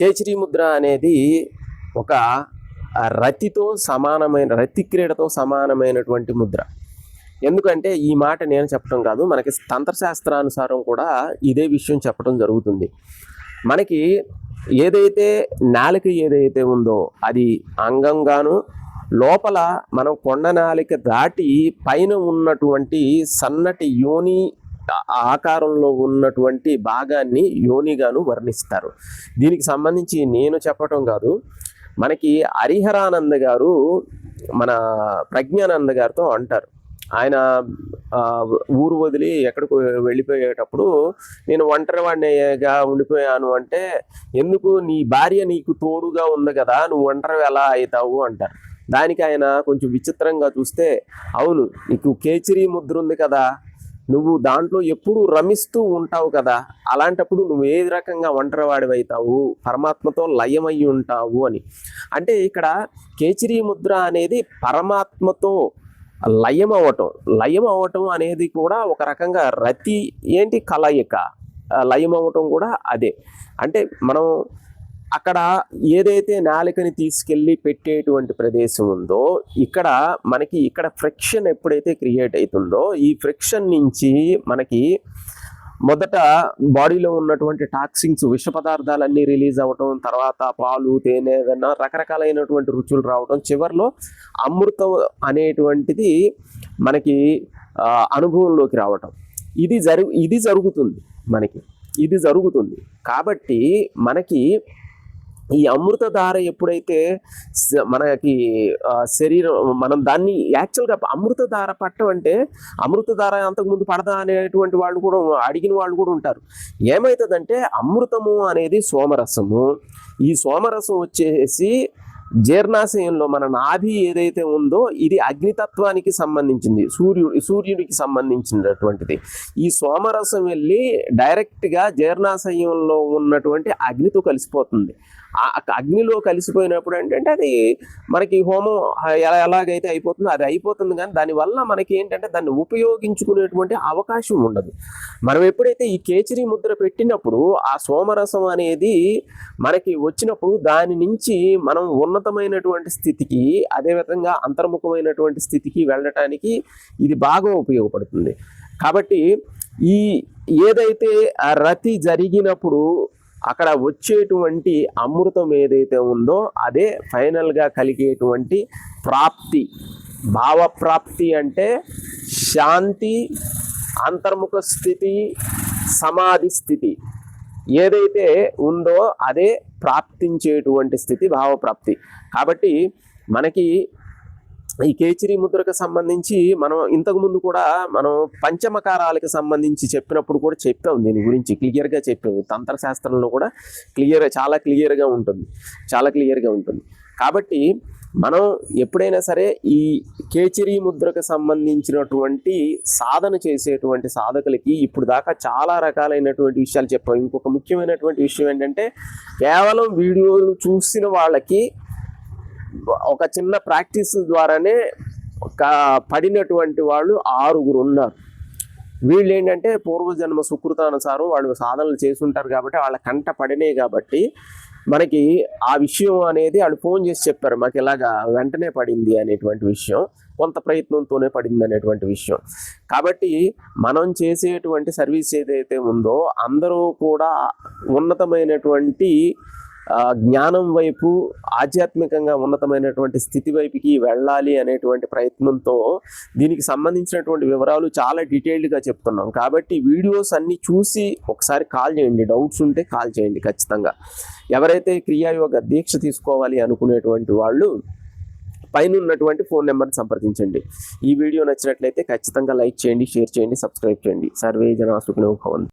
కేచరీ ముద్ర అనేది ఒక రతితో సమానమైన రతి క్రీడతో సమానమైనటువంటి ముద్ర. ఎందుకంటే ఈ మాట నేను చెప్పడం కాదు, మనకి తంత్రశాస్త్రానుసారం కూడా ఇదే విషయం చెప్పడం జరుగుతుంది. మనకి ఏదైతే నాలిక ఏదైతే ఉందో అది అంగంగాను, లోపల మనం కొండ నాలిక దాటి పైన ఉన్నటువంటి సన్నటి యోని ఆకారంలో ఉన్నటువంటి భాగాన్ని యోనిగాను వర్ణిస్తారు. దీనికి సంబంధించి నేను చెప్పటం కాదు, మనకి హరిహరానంద గారు మన ప్రజ్ఞానంద గారితో అంటారు. ఆయన ఊరు వదిలి ఎక్కడికి వెళ్ళిపోయేటప్పుడు నేను ఒంటరివాడిగా ఉండిపోయాను అంటే, ఎందుకు నీ భార్య నీకు తోడుగా ఉంది కదా, నువ్వు ఒంటరి ఎలా అవుతావు అంటారు. దానికి ఆయన కొంచెం విచిత్రంగా చూస్తే, అవును నీకు కేచరీ ముద్ర ఉంది కదా, నువ్వు దాంట్లో ఎప్పుడు రమిస్తూ ఉంటావు కదా, అలాంటప్పుడు నువ్వు ఏ రకంగా ఒంటరివాడివి అవుతావు, పరమాత్మతో లయమై ఉంటావు అని. అంటే ఇక్కడ కేచరీ ముద్ర అనేది పరమాత్మతో లయం అవ్వటం అనేది కూడా ఒక రకంగా రతి ఏంటి కలయిక, లయం అవ్వటం కూడా అదే. అంటే మనం అక్కడ ఏదైతే నాలికని తీసుకెళ్ళి పెట్టేటువంటి ప్రదేశం ఉందో, ఇక్కడ ఫ్రిక్షన్ ఎప్పుడైతే క్రియేట్ అవుతుందో, ఈ ఫ్రిక్షన్ నుంచి మనకి మొదట బాడీలో ఉన్నటువంటి టాక్సిన్స్, విష పదార్థాలన్నీ రిలీజ్ అవ్వటం, తర్వాత పాలు, తేనె, వెన్న, రకరకాలైనటువంటి రుచులు రావటం, చివరిలో అమృతం అనేటువంటిది మనకి అనుభవంలోకి రావటం, ఇది జరుగుతుంది. కాబట్టి మనకి ఈ అమృతధార ఎప్పుడైతే మనకి శరీరం, మనం దాన్ని యాక్చువల్గా అమృతధార పట్టం అంటే, అమృతధార అంతకుముందు పడదా అనేటువంటి వాళ్ళు కూడా అడిగిన వాళ్ళు కూడా ఉంటారు. ఏమవుతుందంటే అమృతము అనేది సోమరసము. ఈ సోమరసం వచ్చేసి జీర్ణాశయంలో మన నాభి ఏదైతే ఉందో ఇది అగ్నితత్వానికి సంబంధించింది, సూర్యుడికి సంబంధించినటువంటిది. ఈ సోమరసం వెళ్ళి డైరెక్ట్గా జీర్ణాశయంలో ఉన్నటువంటి అగ్నితో కలిసిపోతుంది. ఆ అగ్నిలో కలిసిపోయినప్పుడు ఏంటంటే అది మనకి హోమం ఎలాగైతే అయిపోతుందో అది అయిపోతుంది, కానీ దానివల్ల మనకి ఏంటంటే దాన్ని ఉపయోగించుకునేటువంటి అవకాశం ఉండదు. మనం ఎప్పుడైతే ఈ కేచరీ ముద్ర పెట్టినప్పుడు ఆ సోమరసం అనేది మనకి వచ్చినప్పుడు దాని నుంచి మనం ఉన్నతమైనటువంటి స్థితికి, అదేవిధంగా అంతర్ముఖమైనటువంటి స్థితికి వెళ్ళటానికి ఇది బాగా ఉపయోగపడుతుంది. కాబట్టి ఏదైతే ఆ రతి జరిగినప్పుడు అక్కడ వచ్చేటువంటి అమృతం ఏదైతే ఉందో అదే ఫైనల్గా కలిగేటువంటి ప్రాప్తి. భావప్రాప్తి అంటే శాంతి, అంతర్ముఖ స్థితి, సమాధి స్థితి ఏదైతే ఉందో అదే ప్రాప్తించేటువంటి స్థితి భావప్రాప్తి. కాబట్టి మనకి ఈ కేచరీ ముద్రకు సంబంధించి మనం ఇంతకుముందు కూడా మనం పంచమకారాలకు సంబంధించి చెప్పినప్పుడు కూడా చెప్పాం, దీని గురించి క్లియర్గా చెప్పాము. తంత్రశాస్త్రంలో కూడా చాలా క్లియర్గా ఉంటుంది. కాబట్టి మనం ఎప్పుడైనా సరే ఈ కేచరీ ముద్రకు సంబంధించినటువంటి సాధన చేసేటువంటి సాధకులకి ఇప్పుడు దాకా చాలా రకాలైనటువంటి విషయాలు చెప్పాం. ఇంకొక ముఖ్యమైనటువంటి విషయం ఏంటంటే, కేవలం వీడియోలు చూసిన వాళ్ళకి ఒక చిన్న ప్రాక్టీస్ ద్వారానే పడినటువంటి వాళ్ళు 6 ఉన్నారు. వీళ్ళు ఏంటంటే పూర్వజన్మ సుకృతానుసారం వాళ్ళు సాధనలు చేసి ఉంటారు కాబట్టి వాళ్ళ కంట పడినాయి. కాబట్టి మనకి ఆ విషయం అనేది వాళ్ళు ఫోన్ చేసి చెప్పారు, మాకు ఇలాగా వెంటనే పడింది అనేటువంటి విషయం, కొంత ప్రయత్నంతోనే పడింది అనేటువంటి విషయం. కాబట్టి మనం చేసేటువంటి సర్వీస్ ఏదైతే ఉందో అందరూ కూడా ఉన్నతమైనటువంటి జ్ఞానం వైపు, ఆధ్యాత్మికంగా ఉన్నతమైనటువంటి స్థితి వైపుకి వెళ్ళాలి అనేటువంటి ప్రయత్నంతో దీనికి సంబంధించినటువంటి వివరాలు చాలా డీటెయిల్డ్గా చెప్తున్నాం. కాబట్టి వీడియోస్ అన్నీ చూసి ఒకసారి కాల్ చేయండి, డౌట్స్ ఉంటే కాల్ చేయండి ఖచ్చితంగా. ఎవరైతే క్రియాయోగ దీక్ష తీసుకోవాలి అనుకునేటువంటి వాళ్ళు పైన ఉన్నటువంటి ఫోన్ నెంబర్ని సంప్రదించండి. ఈ వీడియో నచ్చినట్లయితే ఖచ్చితంగా లైక్ చేయండి, షేర్ చేయండి, సబ్స్క్రైబ్ చేయండి. సర్వే జనా సుఖినో భవంతు.